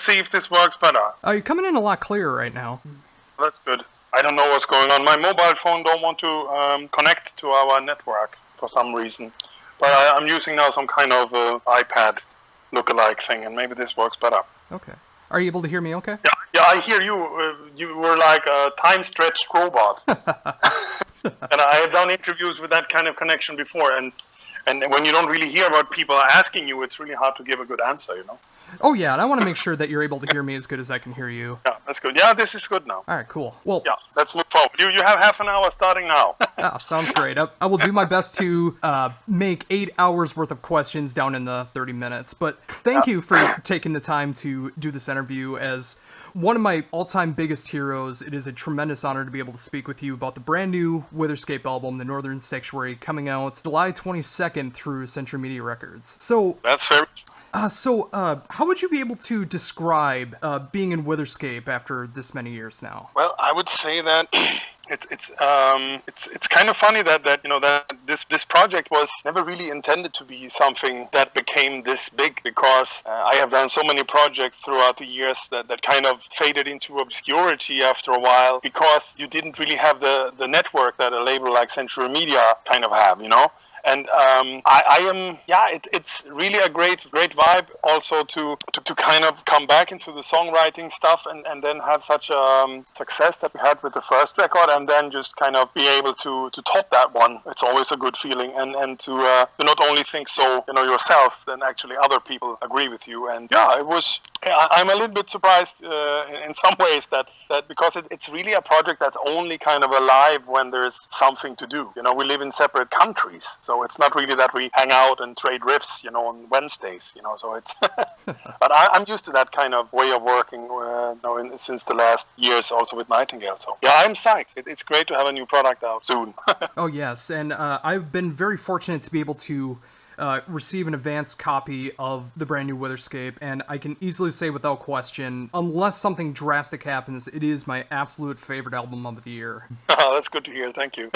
let's see if this works better. You're coming in a lot clearer right now. That's good. I don't know what's going on. My mobile phone don't want to connect to our network for some reason. But I'm using now some kind of iPad look-alike thing, and maybe this works better. Okay. Are you able to hear me okay? Yeah, I hear you. You were like a time-stretched robot. And I have done interviews with that kind of connection before, and when you don't really hear what people are asking you, it's really hard to give a good answer, you know? Oh yeah, and I want to make sure that you're able to hear me as good as I can hear you. Yeah, that's good. Yeah, this is good now. Alright, cool. Well, yeah, let's move forward. You have half an hour starting now. Sounds great. I will do my best to make 8 hours worth of questions down in the 30 minutes, but thank you for taking the time to do this interview. As one of my all-time biggest heroes, it is a tremendous honor to be able to speak with you about the brand new Witherscape album, The Northern Sanctuary, coming out July 22nd through Century Media Records. So that's very... how would you be able to describe being in Witherscape after this many years now? Well, I would say that it's kind of funny that you know that this project was never really intended to be something that became this big, because I have done so many projects throughout the years that kind of faded into obscurity after a while, because you didn't really have the network that a label like Century Media kind of have, you know. And it's really a great vibe also to kind of come back into the songwriting stuff and then have such a success that we had with the first record, and then just kind of be able to top that one. It's always a good feeling, and to not only think so, you know, yourself, then actually other people agree with you. And yeah, it was. I'm a little bit surprised in some ways that because it's really a project that's only kind of alive when there's something to do. You know, we live in separate countries, so it's not really that we hang out and trade riffs, you know, on Wednesdays, you know. So it's, but I'm used to that kind of way of working, since the last years, also with Nightingale. So yeah, I'm psyched. It's great to have a new product out soon. Oh yes, and I've been very fortunate to be able to receive an advanced copy of the brand new Witherscape, and I can easily say without question, unless something drastic happens, it is my absolute favorite album of the year. Oh, that's good to hear. Thank you.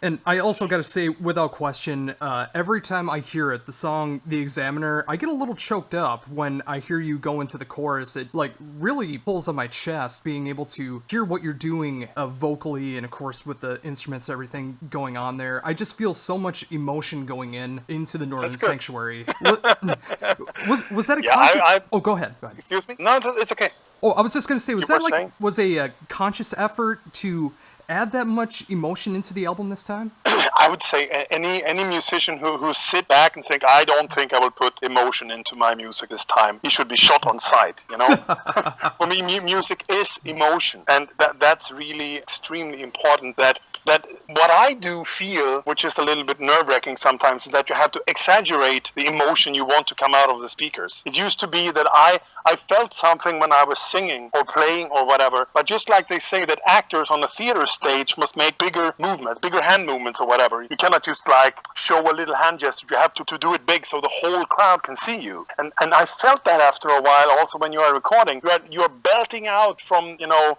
And I also gotta say, without question, every time I hear it, the song The Examiner, I get a little choked up when I hear you go into the chorus. It, like, really pulls on my chest, being able to hear what you're doing vocally, and of course with the instruments and everything going on there. I just feel so much emotion going into the Northern Sanctuary. Was that a conscious... Oh, go ahead. Excuse me? No, it's okay. Oh, I was just gonna say, was a conscious effort to add that much emotion into the album this time? I would say any musician who sit back and think, I don't think I will put emotion into my music this time, he should be shot on sight, you know? For me, music is emotion, and that's really extremely important, that what I do feel, which is a little bit nerve-wracking sometimes, is that you have to exaggerate the emotion you want to come out of the speakers. It used to be that I felt something when I was singing or playing or whatever, but just like they say that actors on a theater stage must make bigger movements, bigger hand movements or whatever. You cannot just like show a little hand gesture. You have to do it big so the whole crowd can see you. And I felt that after a while also when you are recording. You're belting out from, you know,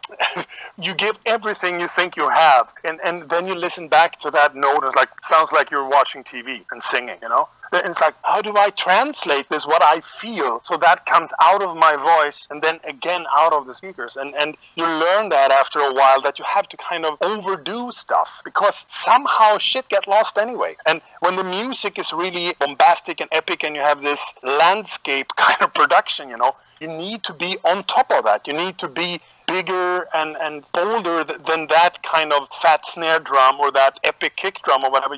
you give everything you think you have, and then you listen back to that note, and it sounds like you're watching TV and singing, you know? And it's like, how do I translate this, what I feel, so that comes out of my voice and then again out of the speakers? And you learn that after a while, that you have to kind of overdo stuff, because somehow shit get lost anyway. And when the music is really bombastic and epic and you have this landscape kind of production, you know, you need to be on top of that. You need to be bigger and bolder than that kind of fat snare drum or that epic kick drum or whatever.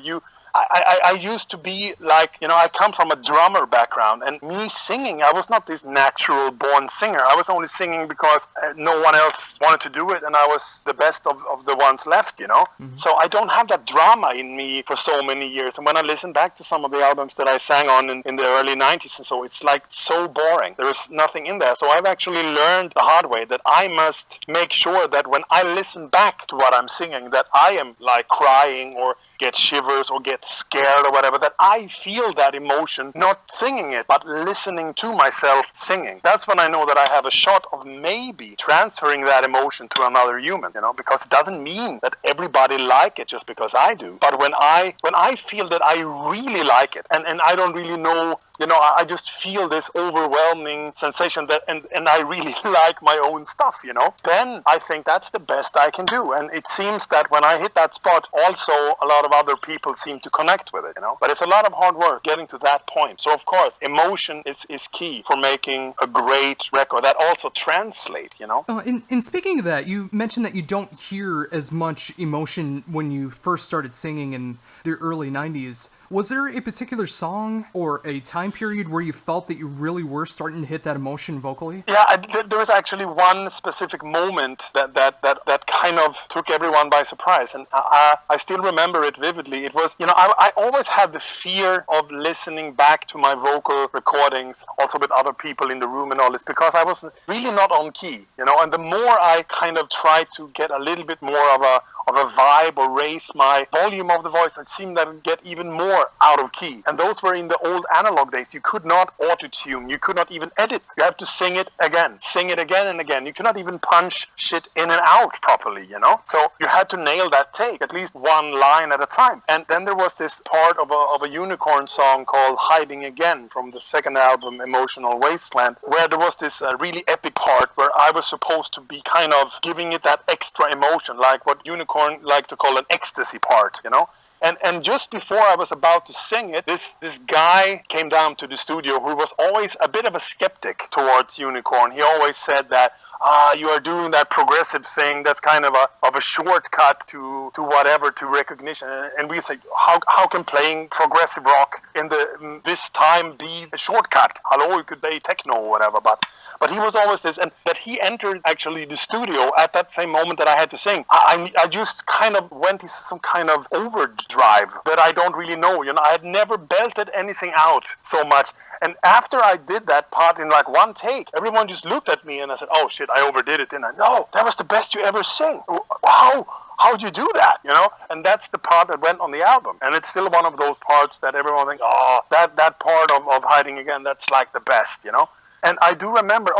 I used to be like, you know, I come from a drummer background, and me singing, I was not this natural born singer. I was only singing because no one else wanted to do it, and I was the best of the ones left, you know? Mm-hmm. So I don't have that drama in me for so many years. And when I listen back to some of the albums that I sang on in the early 90s and so, it's like so boring. There is nothing in there. So I've actually learned the hard way that I must make sure that when I listen back to what I'm singing, that I am like crying or get shivers or get scared or whatever, that I feel that emotion, not singing it, but listening to myself singing. That's when I know that I have a shot of maybe transferring that emotion to another human, because it doesn't mean that everybody like it just because I do. But when I feel that I really like it, and I don't really know, I just feel this overwhelming sensation that, and I really like my own stuff, then I think that's the best I can do. And it seems that when I hit that spot, also a lot of other people seem to connect with it, But it's a lot of hard work getting to that point. So of course, emotion is key for making a great record that also translates, In speaking of that, you mentioned that you don't hear as much emotion when you first started singing in the early 90s. Was there a particular song or a time period where you felt that you really were starting to hit that emotion vocally? Yeah, there was actually one specific moment that kind of took everyone by surprise, and I still remember it vividly. It was, I always had the fear of listening back to my vocal recordings, also with other people in the room and all this, because I was really not on key, and the more I kind of tried to get a little bit more of a vibe or raise my volume of the voice, it seemed that I'd get even more out of key. And those were in the old analog days. You could not auto-tune. You could not even edit. You have to sing it again and again. You cannot even punch shit in and out properly, So you had to nail that take, at least one line at a time. And then there was this part of a Unicorn song called Hiding Again from the second album, Emotional Wasteland, where there was this really epic part where I was supposed to be kind of giving it that extra emotion, like what Unicorn like to call an ecstasy part, And just before I was about to sing it, this guy came down to the studio who was always a bit of a skeptic towards Unicorn. He always said that, you are doing that progressive thing, that's kind of a shortcut to whatever, to recognition. And we say, how can playing progressive rock in this time be a shortcut? Hello, you could play techno or whatever, but he was always this, and that he entered actually the studio at that same moment that I had to sing. I just kind of went into some kind of overdrive that I don't really know. I had never belted anything out so much. And after I did that part in like one take, everyone just looked at me and I said, oh shit, I overdid it. And no, that was the best you ever sing. How'd you do that? And that's the part that went on the album. And it's still one of those parts that everyone thinks, that part of Hiding Again, that's like the best, And I do remember,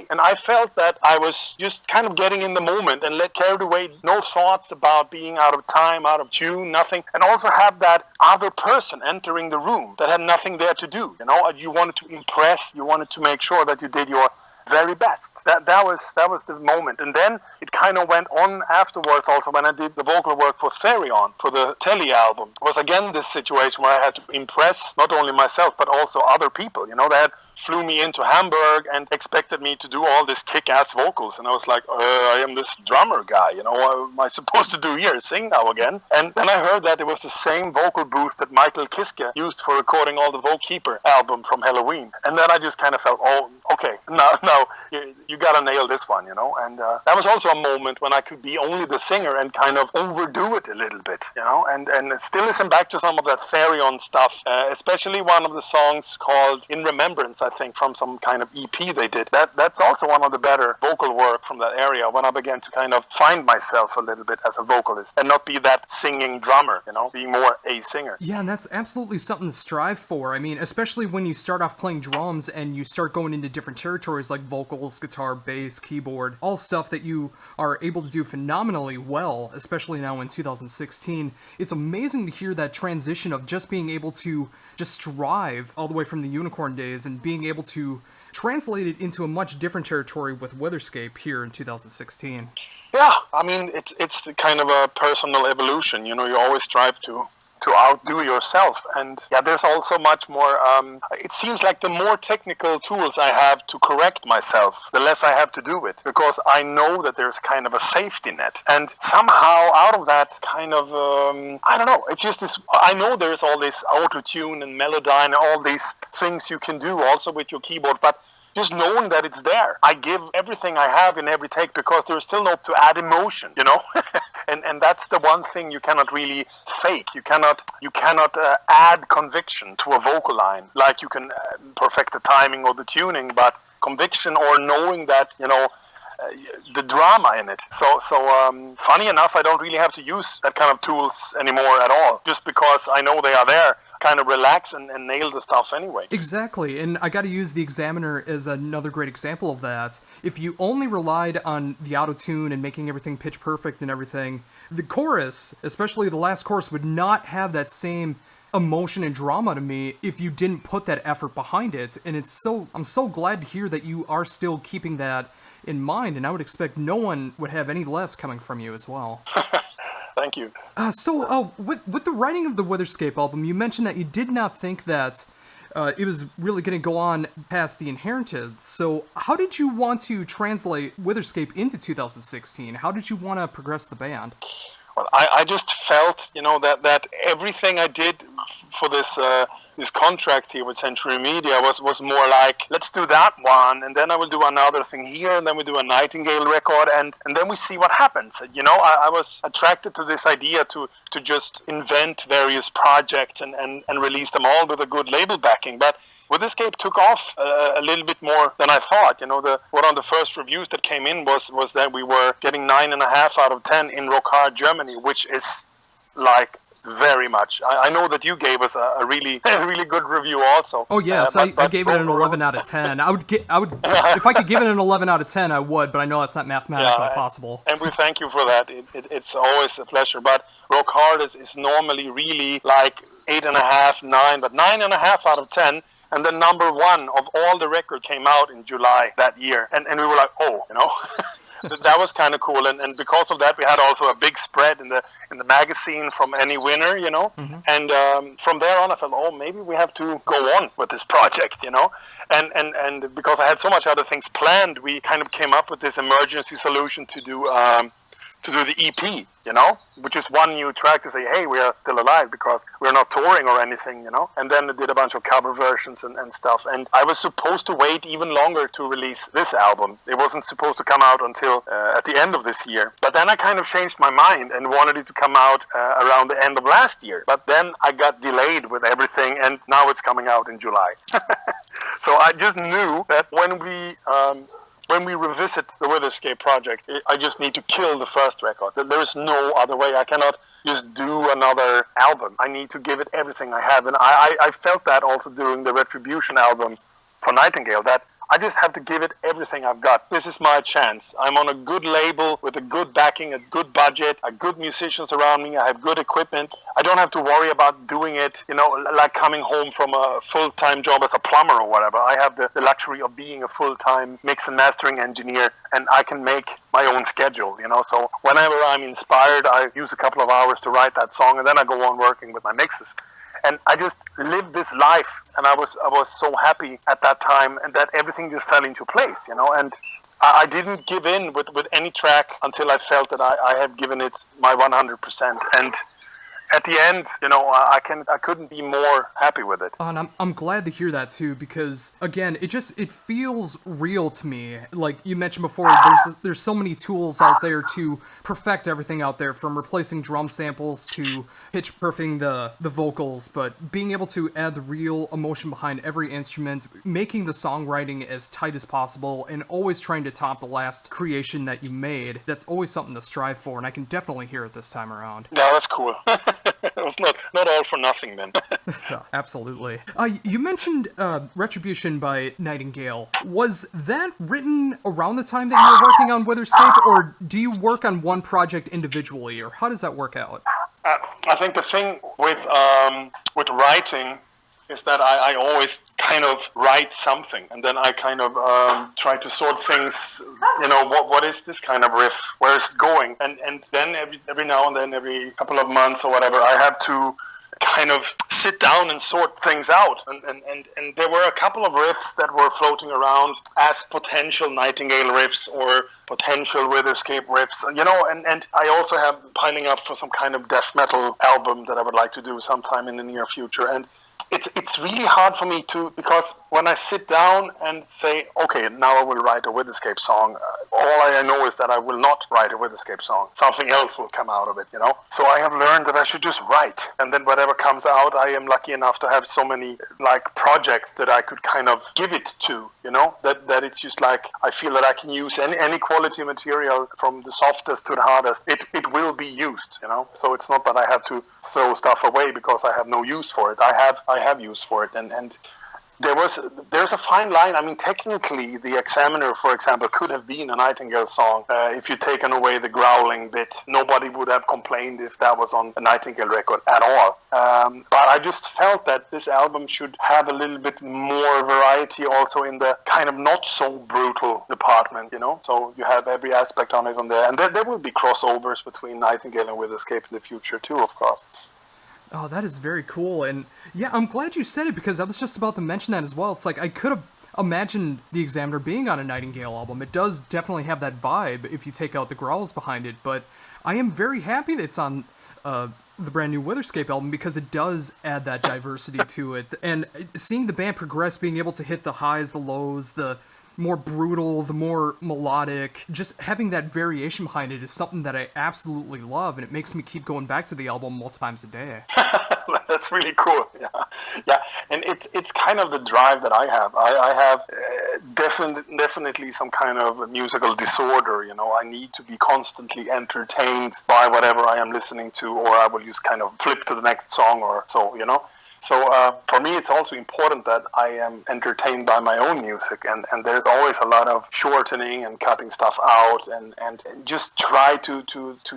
and I felt that I was just kind of getting in the moment and carried away, no thoughts about being out of time, out of tune, nothing. And also have that other person entering the room that had nothing there to do. You wanted to impress, you wanted to make sure that you did your very best. That was the moment. And then it kind of went on afterwards also when I did the vocal work for Therion, for the Telly album. It was again this situation where I had to impress not only myself but also other people. They had flew me into Hamburg and expected me to do all this kick-ass vocals. And I was like, I am this drummer guy, what am I supposed to do here? Sing now again? And then I heard that it was the same vocal booth that Michael Kiske used for recording all the Vokeeper album from Halloween. And then I just kind of felt, okay, now you gotta nail this one, And that was also a moment when I could be only the singer and kind of overdo it a little bit, And still listen back to some of that Therion stuff, especially one of the songs called In Remembrance, I think, from some kind of EP they did. That's also one of the better vocal work from that area when I began to kind of find myself a little bit as a vocalist and not be that singing drummer, being more a singer. Yeah, and that's absolutely something to strive for. I mean, especially when you start off playing drums and you start going into different territories like vocals, guitar, bass, keyboard, all stuff that you are able to do phenomenally well, especially now in 2016. It's amazing to hear that transition of just being able to just strive all the way from the Unicorn days and being able to translate it into a much different territory with Witherscape here in 2016. Yeah, I mean, it's kind of a personal evolution. You always strive to outdo yourself. And yeah, there's also much more, it seems like the more technical tools I have to correct myself, the less I have to do it. Because I know that there's kind of a safety net. And somehow out of that kind of, I don't know, it's just this, I know there's all this auto-tune and Melodyne and all these things you can do also with your keyboard, but just knowing that it's there. I give everything I have in every take because there's still no to add emotion, and that's the one thing you cannot really fake. You cannot add conviction to a vocal line like you can perfect the timing or the tuning, but conviction or knowing that, the drama in it. So funny enough, I don't really have to use that kind of tools anymore at all, just because I know they are there. Kind of relax and nail the stuff anyway. Exactly, and I gotta use the Examiner as another great example of that. If you only relied on the auto-tune and making everything pitch perfect and everything, the chorus, especially the last chorus, would not have that same emotion and drama to me if you didn't put that effort behind it. And I'm so glad to hear that you are still keeping that in mind, and I would expect no one would have any less coming from you as well. Thank you. With the writing of the Witherscape album, you mentioned that you did not think that it was really going to go on past The Inherited. So how did you want to translate Witherscape into 2016? How did you want to progress the band? Well, I just felt, that everything I did for this contract here with Century Media was more like, let's do that one, and then I will do another thing here, and then we do a Nightingale record, and then we see what happens. I was attracted to this idea to just invent various projects and release them all with a good label backing, but Witherscape took off a little bit more than I thought. One of the first reviews that came in was that we were getting 9.5 out of 10 in Rock Hard Germany, which is like very much. I know that you gave us a really good review also. Oh yes, I gave it an 11 out of 10. I would if I could give it an 11 out of 10, I would, but I know that's not mathematically possible. And we thank you for that. It's always a pleasure. But Rock Hard is normally really like 8.5, 9, but 9.5 out of 10. And then number one of all the record came out in July that year. And we were like, that was kind of cool. And because of that, we had also a big spread in the magazine from any winner, Mm-hmm. And from there on, I felt, maybe we have to go on with this project, And because I had so much other things planned, we kind of came up with this emergency solution to do the EP, which is one new track to say, hey, we are still alive because we're not touring or anything, And then I did a bunch of cover versions and stuff. And I was supposed to wait even longer to release this album. It wasn't supposed to come out until at the end of this year. But then I kind of changed my mind and wanted it to come out around the end of last year. But then I got delayed with everything, and now it's coming out in July. So I just knew that when we revisit the Witherscape project, I just need to kill the first record. There is no other way. I cannot just do another album. I need to give it everything I have. And I felt that also during the Retribution album for Nightingale, that I just have to give it everything I've got. This is my chance. I'm on a good label with a good backing, a good budget, a good musicians around me. I have good equipment. I don't have to worry about doing it, like coming home from a full-time job as a plumber or whatever. I have the luxury of being a full-time mix and mastering engineer, and I can make my own schedule, So whenever I'm inspired, I use a couple of hours to write that song, and then I go on working with my mixes. And I just lived this life, and I was so happy at that time, and that everything just fell into place, And I didn't give in with any track until I felt that I have given it my 100%. And at the end, I couldn't be more happy with it. And I'm glad to hear that too, because again, it feels real to me. Like you mentioned before, there's so many tools out there to perfect everything out there, from replacing drum samples to pitch perfecting the vocals, but being able to add the real emotion behind every instrument, making the songwriting as tight as possible, and always trying to top the last creation that you made. That's always something to strive for, and I can definitely hear it this time around. Yeah, that's cool. It was not all for nothing then. Absolutely. You mentioned Retribution by Nightingale. Was that written around the time that you were working on Witherscape, or do you work on one project individually, or how does that work out? I think the thing with writing is that I always kind of write something, and then I kind of try to sort things, what is this kind of riff, where is it going, and then every now and then, every couple of months or whatever, I have to kind of sit down and sort things out, and there were a couple of riffs that were floating around as potential Nightingale riffs or potential Witherscape riffs, and I also have piling up for some kind of death metal album that I would like to do sometime in the near future, and it's really hard for me to, because when I sit down and say, okay, now I will write a Witherscape song, all I know is that I will not write a Witherscape song. Something else will come out of it, you know? So I have learned that I should just write, and then whatever comes out, I am lucky enough to have so many like projects that I could kind of give it to, you know? That it's just like, I feel that I can use any quality material from the softest to the hardest. It will be used, you know? So it's not that I have to throw stuff away because I have no use for it. I have use for it, and there's a fine line. I mean, technically, the Examiner, for example, could have been a Nightingale song. If you'd taken away the growling bit, nobody would have complained if that was on a Nightingale record at all. But I just felt that this album should have a little bit more variety also in the kind of not so brutal department, you know? So you have every aspect on it on there. And there will be crossovers between Nightingale and Witherscape in the future too, of course. Oh, that is very cool, and yeah, I'm glad you said it, because I was just about to mention that as well. It's like, I could have imagined the Examiner being on a Nightingale album. It does definitely have that vibe if you take out the growls behind it, but I am very happy that it's on the brand new Witherscape album, because it does add that diversity to it, and seeing the band progress, being able to hit the highs, the lows, the more brutal, the more melodic, just having that variation behind it is something that I absolutely love, and it makes me keep going back to the album multiple times a day. That's really cool. Yeah, and it's kind of the drive that I have. I have definitely some kind of musical disorder. You know, I need to be constantly entertained by whatever I am listening to, or I will just kind of flip to the next song or so. You know. So for me, it's also important that I am entertained by my own music, and there's always a lot of shortening and cutting stuff out, and just try to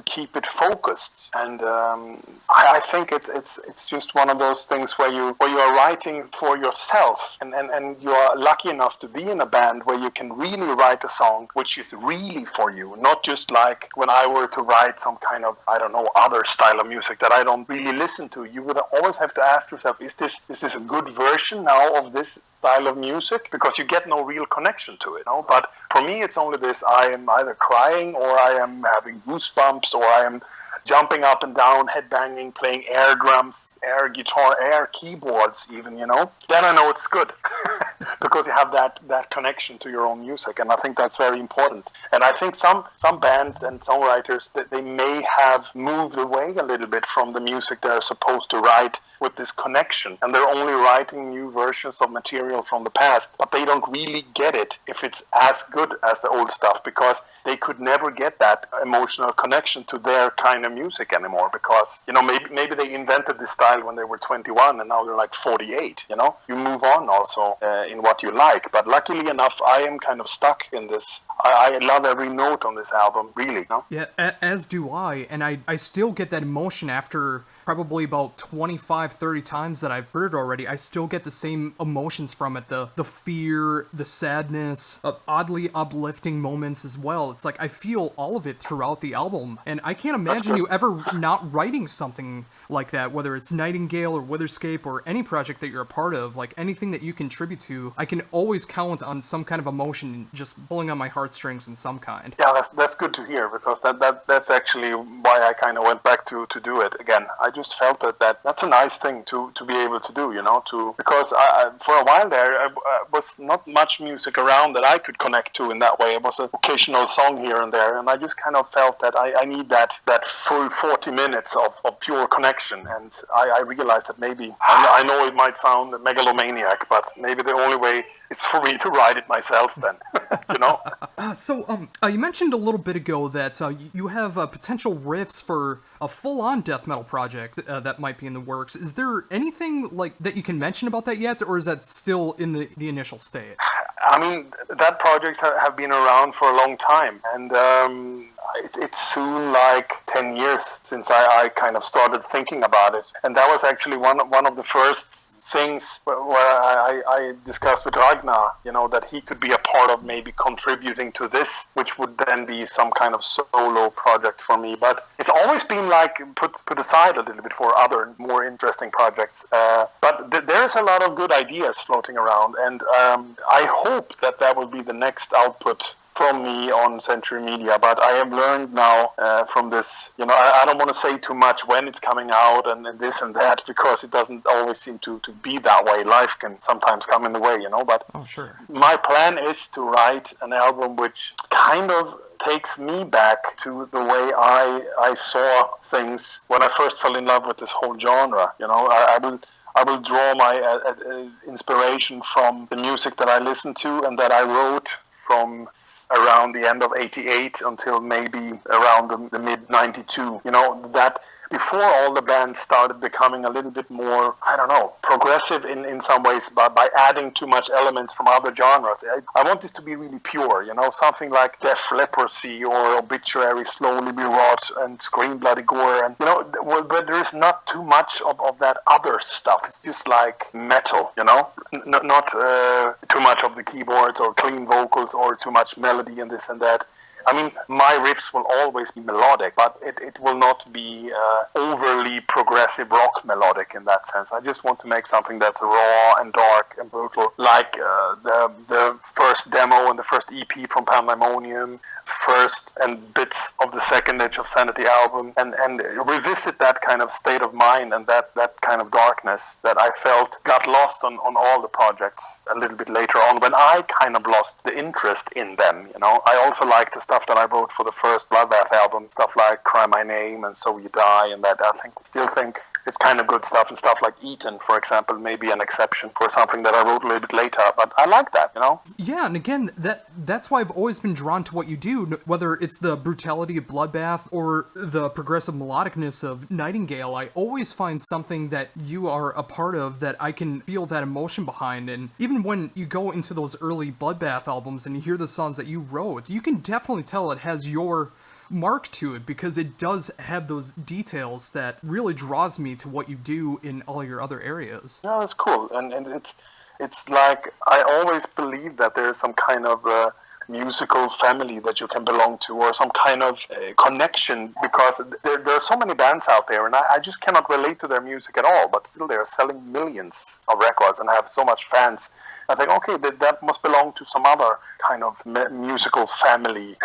keep it focused. And I think it's just one of those things where you are writing for yourself, and you are lucky enough to be in a band where you can really write a song which is really for you, not just like when I were to write some kind of, I don't know, other style of music that I don't really listen to. You would always have to ask yourself, is this a good version now of this style of music? Because you get no real connection to it, you know? But for me, it's only this: I am either crying, or I am having goosebumps, or I am jumping up and down, headbanging, playing air drums, air guitar, air keyboards even, you know, then I know it's good. Because you have that connection to your own music, and I think that's very important. And I think some bands and songwriters, that they may have moved away a little bit from the music they're supposed to write with this connection, and they're only writing new versions of material from the past, but they don't really get it if it's as good as the old stuff, because they could never get that emotional connection to their kind of music anymore, because, you know, maybe they invented this style when they were 21 and now they're like 48, you know. You move on also in what you like, but luckily enough, I am kind of stuck in this. I love every note on this album, really, you know? Yeah, as do I, and I still get that emotion after probably about 25, 30 times that I've heard it already. I still get the same emotions from it, the fear, the sadness, oddly uplifting moments as well. It's like I feel all of it throughout the album, and I can't imagine you ever not writing something like that, whether it's Nightingale or Witherscape or any project that you're a part of, like anything that you contribute to. I can always count on some kind of emotion just pulling on my heartstrings in some kind. Yeah, that's good to hear, because that's actually why I kind of went back to do it again. I just felt that's a nice thing to be able to do, you know, because I, for a while there, was not much music around that I could connect to in that way. It was an occasional song here and there, and I just kind of felt that I need that full 40 minutes of pure connection. And I realized that maybe, I know it might sound megalomaniac, but maybe the only way is for me to write it myself then, you know? So you mentioned a little bit ago that you have potential riffs for a full-on death metal project that might be in the works. Is there anything like that you can mention about that yet, or is that still in the initial state? I mean, that project have been around for a long time, and it's soon like 10 years since I kind of started thinking about it. And that was actually one of the first things where I discussed with Ragnar, you know, that he could be a part of maybe contributing to this, which would then be some kind of solo project for me. But it's always been like put aside a little bit for other more interesting projects. But there's a lot of good ideas floating around, and I hope that will be the next output from me on Century Media, but I have learned now from this, I don't want to say too much when it's coming out and this and that, because it doesn't always seem to be that way. Life can sometimes come in the way, but sure. My plan is to write an album which kind of takes me back to the way I saw things when I first fell in love with this whole genre. I will draw my inspiration from the music that I listened to and that I wrote from around the end of '88 until maybe around the mid '92. That before all the bands started becoming a little bit more, I don't know, progressive in some ways, but by adding too much elements from other genres. I want this to be really pure, something like Def Leprosy or Obituary, Slowly We Rot, and Scream Bloody Gore, and but there is not too much of that other stuff. It's just like metal, not too much of the keyboards or clean vocals or too much melody and this and that. I mean, my riffs will always be melodic, but it will not be overly progressive rock melodic in that sense. I just want to make something that's raw and dark and brutal, like the first demo and the first EP from Pandemonium, first and bits of the second Edge of Sanity album, and revisit that kind of state of mind and that kind of darkness that I felt got lost on all the projects a little bit later on, when I kind of lost the interest in them. I also like the stuff that I wrote for the first Bloodbath album, stuff like Cry My Name and So You Die, and that I still think it's kind of good stuff, and stuff like Eaton, for example, may be an exception for something that I wrote a little bit later, but I like that, Yeah, and again, that's why I've always been drawn to what you do, whether it's the brutality of Bloodbath or the progressive melodicness of Nightingale. I always find something that you are a part of that I can feel that emotion behind, and even when you go into those early Bloodbath albums and you hear the songs that you wrote, you can definitely tell it has your mark to it, because it does have those details that really draws me to what you do in all your other areas. Yeah, that's cool, and it's like I always believe that there's some kind of musical family that you can belong to, or some kind of connection, because there are so many bands out there, and I just cannot relate to their music at all, but still they're selling millions of records and have so much fans. I think, okay, that must belong to some other kind of musical family,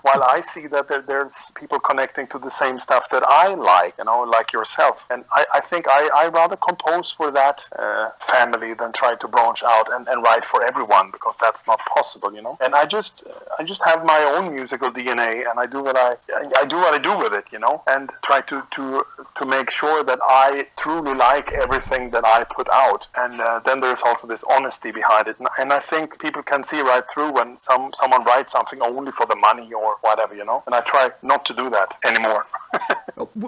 while I see that there's people connecting to the same stuff that I like, like yourself. And I think I rather compose for that family than try to branch out and write for everyone, because that's not possible, And I just have my own musical DNA, and I do what I do with it, and try to make sure that I truly like everything that I put out. And then there's also this honesty behind it, and I think people can see right through when someone writes something only for the money or whatever, and I try not to do that anymore.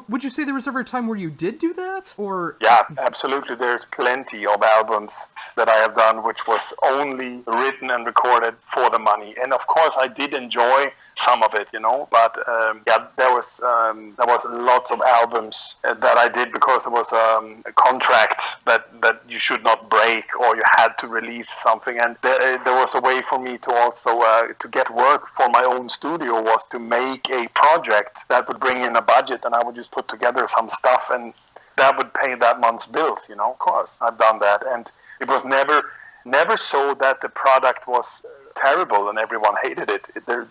Would you say there was ever a time where you did do that, or? Yeah, absolutely. There's plenty of albums that I have done which was only written and recorded for the money, and of course I did enjoy some of it, but there was lots of albums that I did because it was a contract that you should not break, or you had to release something, and there was a way for me to also to get work for my own studio, was to make a project that would bring in a budget, and I would just put together some stuff, and that would pay that month's bills. Of course I've done that, and it was never so that the product was terrible and everyone hated it.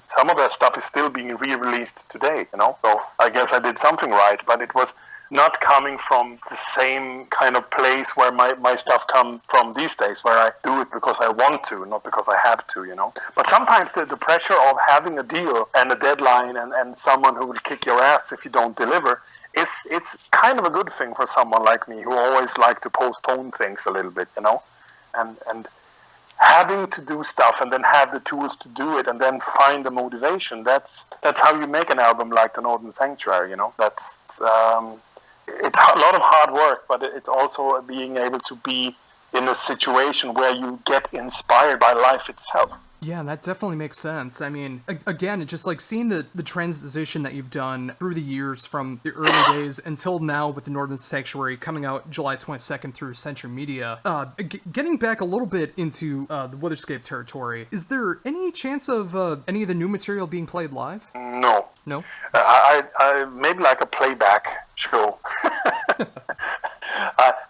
Some of that stuff is still being re-released today, so I guess I did something right, but it was not coming from the same kind of place where my stuff come from these days, where I do it because I want to, not because I have to, But sometimes the pressure of having a deal and a deadline and someone who will kick your ass if you don't deliver, it's kind of a good thing for someone like me, who always like to postpone things a little bit, and having to do stuff and then have the tools to do it and then find the motivation. That's how you make an album like The Northern Sanctuary, That's it's a lot of hard work, but it's also being able to be in a situation where you get inspired by life itself. Yeah, that definitely makes sense. I mean, again, it's just like seeing the transition that you've done through the years from the early days until now with the Northern Sanctuary coming out July 22nd through Century Media. Getting back a little bit into the Witherscape territory, is there any chance of any of the new material being played live? No. No? I maybe like a playback show.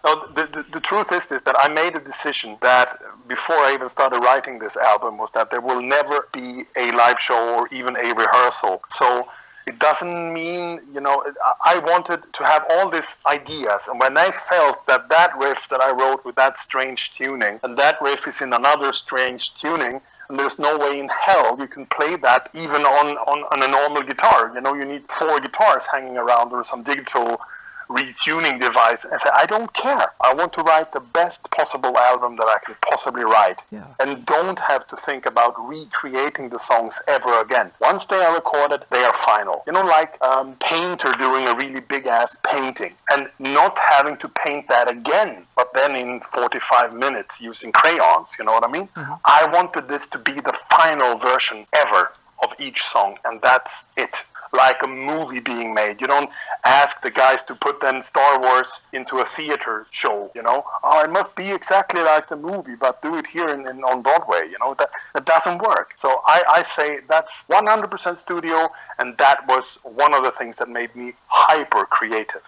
No, the truth is this, that I made a decision that before I even started writing this album was that there will never be a live show or even a rehearsal. So it doesn't mean, I wanted to have all these ideas. And when I felt that that riff that I wrote with that strange tuning, and that riff is in another strange tuning, and there's no way in hell you can play that even on a normal guitar. You need 4 guitars hanging around or some digital retuning device, and say, I don't care. I want to write the best possible album that I can possibly write, and don't have to think about recreating the songs ever again. Once they are recorded, they are final. Like painter doing a really big ass painting and not having to paint that again, but then in 45 minutes using crayons. You know what I mean? Mm-hmm. I wanted this to be the final version ever of each song, and that's it. Like a movie being made. You don't ask the guys to put then Star Wars into a theater show, it must be exactly like the movie, but do it here on Broadway, that doesn't work. So I say that's 100% studio, and that was one of the things that made me hyper creative.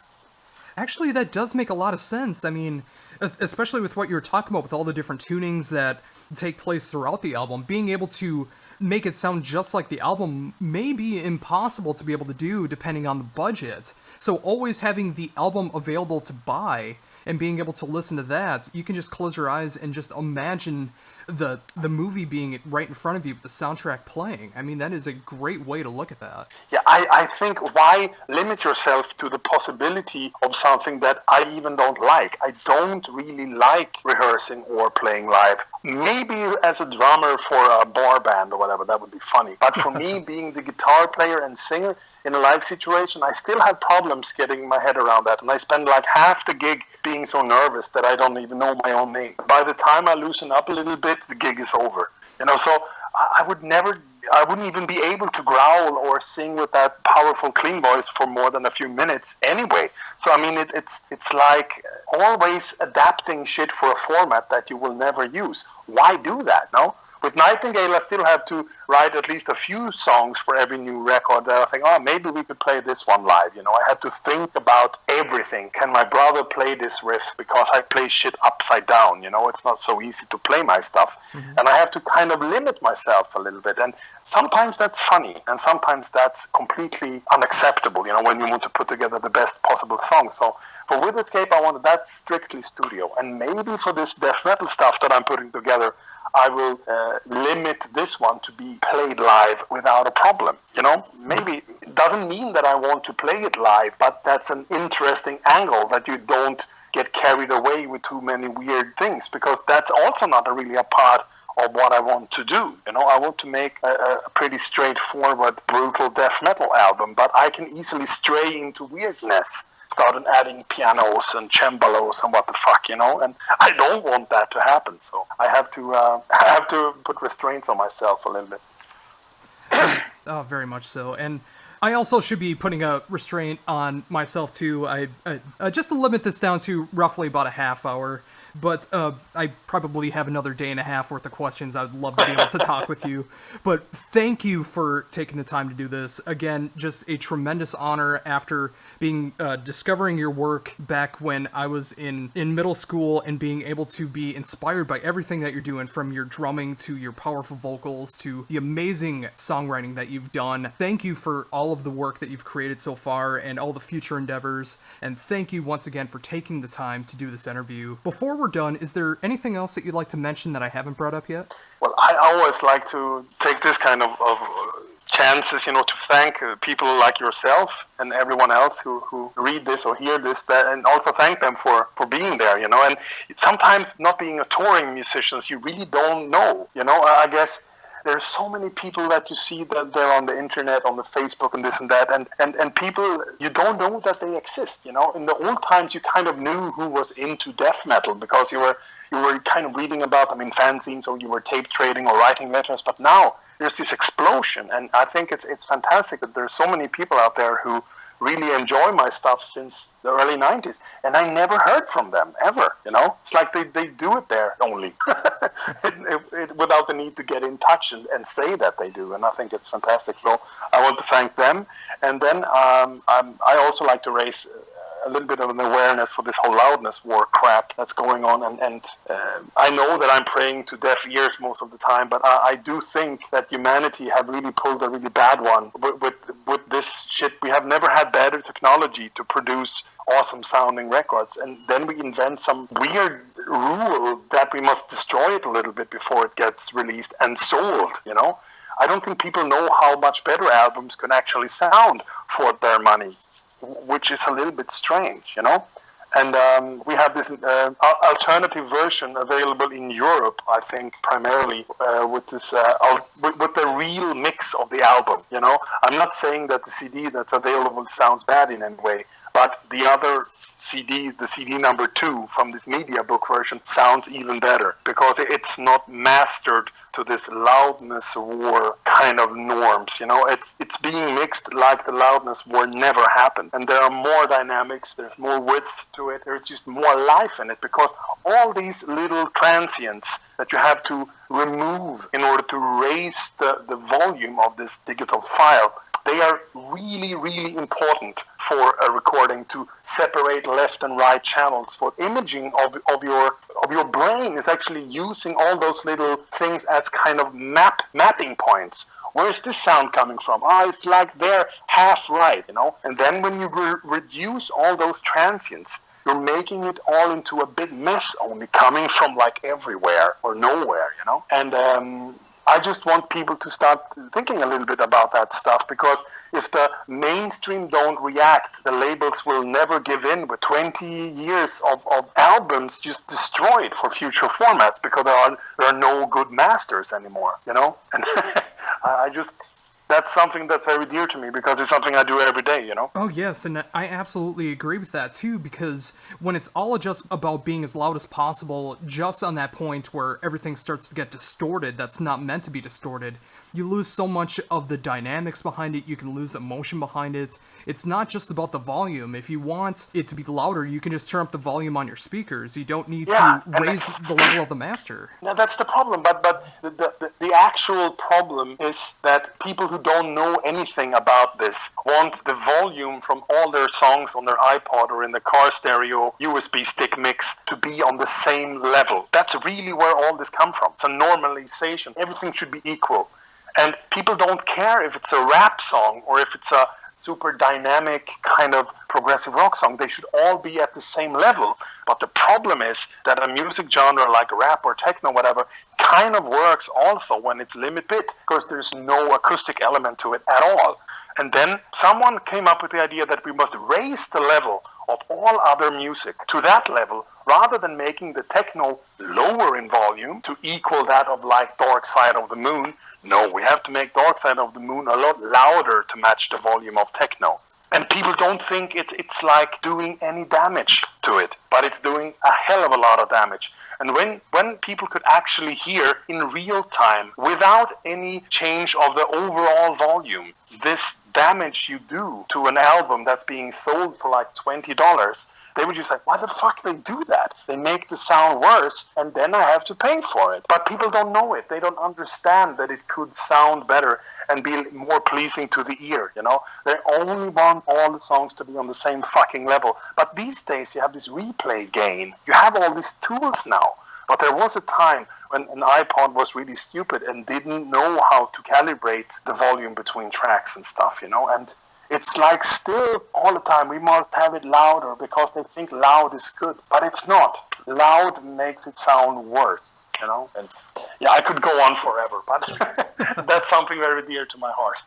Actually, that does make a lot of sense. I mean, especially with what you were talking about with all the different tunings that take place throughout the album, being able to make it sound just like the album may be impossible to be able to do depending on the budget. So always having the album available to buy and being able to listen to that, you can just close your eyes and just imagine the movie being right in front of you with the soundtrack playing. I mean, that is a great way to look at that. Yeah, I think why limit yourself to the possibility of something that I even don't like? I don't really like rehearsing or playing live. Maybe as a drummer for a bar band or whatever, that would be funny. But for me, being the guitar player and singer in a live situation, I still have problems getting my head around that. And I spend like half the gig being so nervous that I don't even know my own name. By the time I loosen up a little bit, the gig is over. So I wouldn't even be able to growl or sing with that powerful clean voice for more than a few minutes anyway. So I mean, it's like always adapting shit for a format that you will never use. Why do that? No. With Nightingale, I still have to write at least a few songs for every new record that I think, maybe we could play this one live. I had to think about everything. Can my brother play this riff? Because I play shit upside down. It's not so easy to play my stuff. Mm-hmm. And I have to kind of limit myself a little bit. And sometimes that's funny, and sometimes that's completely unacceptable, when you want to put together the best possible song. So for Witherscape, I wanted that strictly studio. And maybe for this death metal stuff that I'm putting together, I will limit this one to be played live without a problem. Maybe it doesn't mean that I want to play it live, but that's an interesting angle, that you don't get carried away with too many weird things, because that's also not really a part of what I want to do. I want to make a pretty straightforward, brutal death metal album, but I can easily stray into weirdness. Started adding pianos and cembalos and what the fuck, and I don't want that to happen. So I have to put restraints on myself a little bit. Oh, very much so. And I also should be putting a restraint on myself too. I just to limit this down to roughly about a half hour. But I probably have another day and a half worth of questions. I'd love to be able to talk with you. But thank you for taking the time to do this. Again, just a tremendous honor after being discovering your work back when I was in middle school, and being able to be inspired by everything that you're doing, from your drumming to your powerful vocals to the amazing songwriting that you've done. Thank you for all of the work that you've created so far and all the future endeavors. And thank you once again for taking the time to do this interview. Before we're done, is there anything else that you'd like to mention that I haven't brought up yet? Well, I always like to take this kind of chances, to thank people like yourself and everyone else who read this or hear this, and also thank them for being there, and sometimes not being a touring musician, you really don't know, I guess. There's so many people that you see that they're on the internet, on the Facebook and this and that, and people, you don't know that they exist, In the old times, you kind of knew who was into death metal because you were kind of reading about them in fanzines, or you were tape trading or writing letters. But now there's this explosion, and I think it's fantastic that there's so many people out there who really enjoy my stuff since the early 90s, and I never heard from them ever. It's like they do it there only without the need to get in touch and say that they do, and I think it's fantastic. So I want to thank them, and then I also like to raise a little bit of an awareness for this whole loudness war crap that's going on. And I know that I'm praying to deaf ears most of the time, but I do think that humanity have really pulled a really bad one with this shit. We have never had better technology to produce awesome sounding records, and then we invent some weird rule that we must destroy it a little bit before it gets released and sold, you know? I don't think people know how much better albums can actually sound for their money, which is a little bit strange, you know? And we have this alternative version available in Europe, I think, primarily with this with the real mix of the album. You know, I'm not saying that the CD that's available sounds bad in any way, but the other CD, the CD number 2 from this media book version, sounds even better because it's not mastered to this loudness war kind of norms. You know, it's being mixed like the loudness war never happened, and there are more dynamics, there's more width to it, there's just more life in it, because all these little transients that you have to remove in order to raise the volume of this digital file, they are really, really important for a recording to separate left and right channels. For imaging of your brain is actually using all those little things as kind of mapping points. Where is this sound coming from? It's like they're half right, you know. And then when you reduce all those transients, you're making it all into a big mess, only coming from like everywhere or nowhere, you know. And I just want people to start thinking a little bit about that stuff, because if the mainstream don't react, the labels will never give in, with 20 years of albums just destroyed for future formats, because there are no good masters anymore, you know? And that's something that's very dear to me, because it's something I do every day, you know? Oh yes, and I absolutely agree with that too, because when it's all just about being as loud as possible, just on that point where everything starts to get distorted that's not meant to be distorted, you lose so much of the dynamics behind it, you can lose emotion behind it. It's not just about the volume. If you want it to be louder, you can just turn up the volume on your speakers. You don't need to raise the level of the master. Now that's the problem, but the actual problem is that people who don't know anything about this want the volume from all their songs on their iPod or in the car stereo USB stick mix to be on the same level. That's really where all this comes from. It's a normalization. Everything should be equal. And people don't care if it's a rap song or if it's a super dynamic kind of progressive rock song. They should all be at the same level. But the problem is that a music genre like rap or techno, whatever, kind of works also when it's limit bit, because there's no acoustic element to it at all. And then someone came up with the idea that we must raise the level of all other music to that level, rather than making the techno lower in volume to equal that of like Dark Side of the Moon. No, we have to make Dark Side of the Moon a lot louder to match the volume of techno. And people don't think it's like doing any damage to it, but it's doing a hell of a lot of damage. And when people could actually hear in real time, without any change of the overall volume, this damage you do to an album that's being sold for like $20, they would just like, why the fuck they do that? They make the sound worse, and then I have to pay for it. But people don't know it. They don't understand that it could sound better and be more pleasing to the ear, you know? They only want all the songs to be on the same fucking level. But these days you have this replay gain. You have all these tools now. But there was a time when an iPod was really stupid and didn't know how to calibrate the volume between tracks and stuff, you know? And it's like still all the time we must have it louder because they think loud is good, but it's not. Loud makes it sound worse, you know. And yeah, I could go on forever, but that's something very dear to my heart.